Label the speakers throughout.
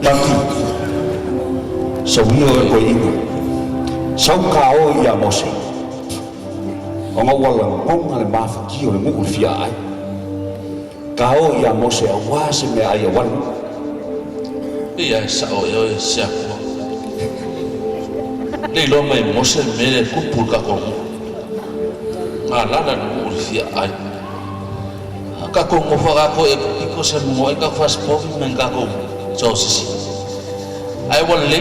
Speaker 1: Laki, sawio e koe inga, sau kao ia mose. O ngā wala ngonga le mawhaki o le nguku fia ai. Kao ia mose a wase me ai a wanu.
Speaker 2: Ia e sao e oe sea kua. Nei longa e mose me le kupul ka kongu. Ngā lana le nguku fia ai. Ka kongu whakako e piko se mo e ka whaspoki me ka kongu. Tau sisi. Ai wala le.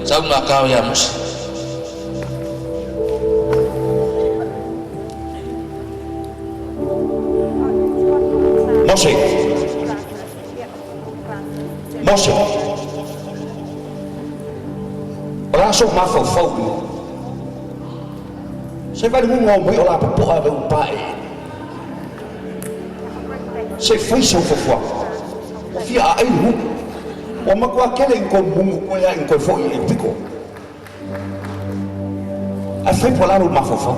Speaker 2: Sau ngā kao ia mose. Mose. Mose. Ora so mafau fau. Se vai ngungo mo ora po a ve pai. Se foi so fofo. Fia ai mu. O ma kwa kele ko mungu ko ya ko fo e piko. A foi por lá no mafau fau.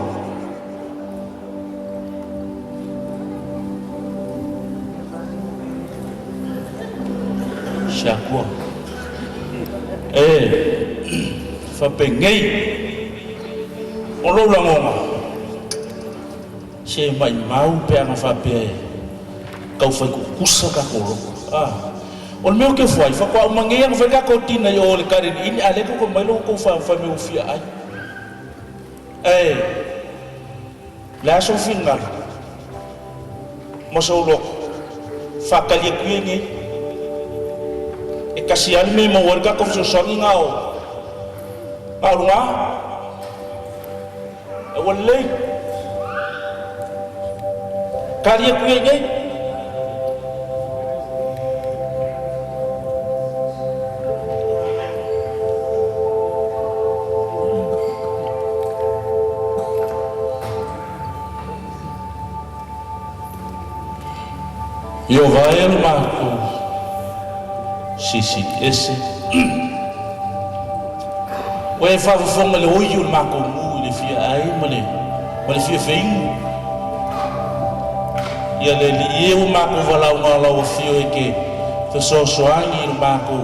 Speaker 3: Shakwa. Fa pengei. Olo langonga. Se mai mau pe ana fa pe. Kau fai kusa ka kolo. O meu que foi, fa kwa mangia fa ka kotina yo le karin ini ale ko mai lo ko fa me ufia ai. La so fingal. Mo so lo. Fa ka li kuini. E kasihan me mo warga kong susoni ngao. Ngao nga. E walay. Kariya kuya ngay. Yo vai el marco. Sisi esse o e fa fonga le oio ma ko mu le fia ai mole fia fein ia le li e ma ko vala uma la o fio e ke te so soangi ma ko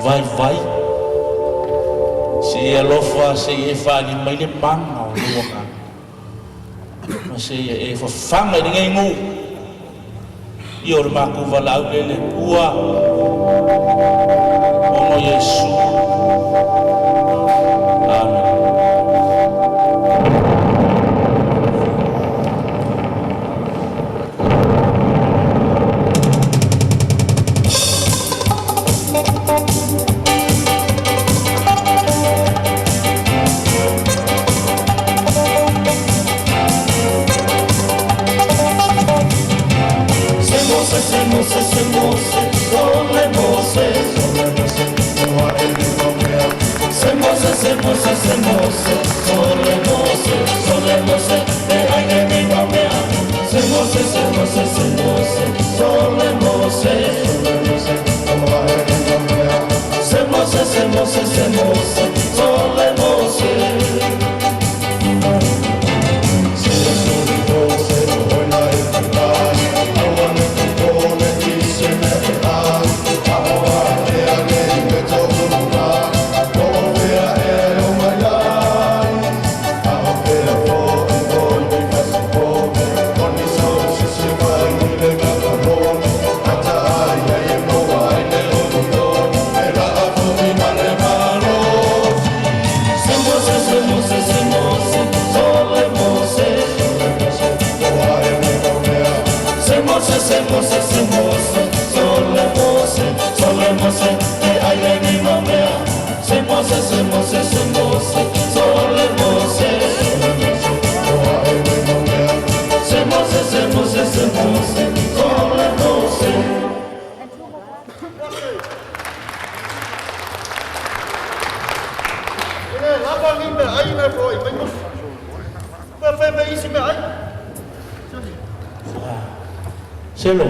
Speaker 3: vai se e lofa se e fa ni mai le manga o lo ka ma se e fa fanga ni ngai ngu io ma ko vala le ua Ono Yesu. Amen. Selo.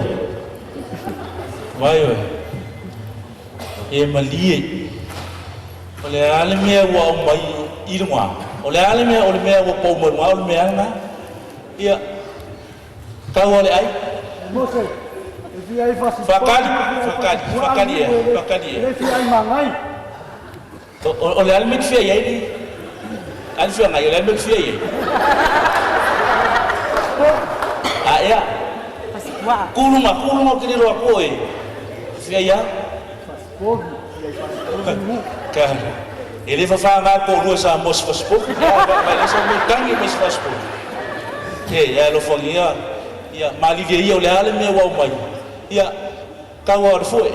Speaker 3: Vai oi. E malie. Ole ale me wa mai irwa. Ole ale me wa po mo ma ole me ana. Ia. Ka ole ai.
Speaker 4: Mose.
Speaker 3: Fakali. O le almet fia ye ni. Al fia ngai le almet fia ye. Ya. Kulunga kini ro ko e. Fia ya. Kan. Ele fa nga ko ro sa mos Facebook. Ba le sa mo tangi mos Facebook. Ya lo fongia. Ya mali ge yo le ale me wa mai. Ya ka wa fo e.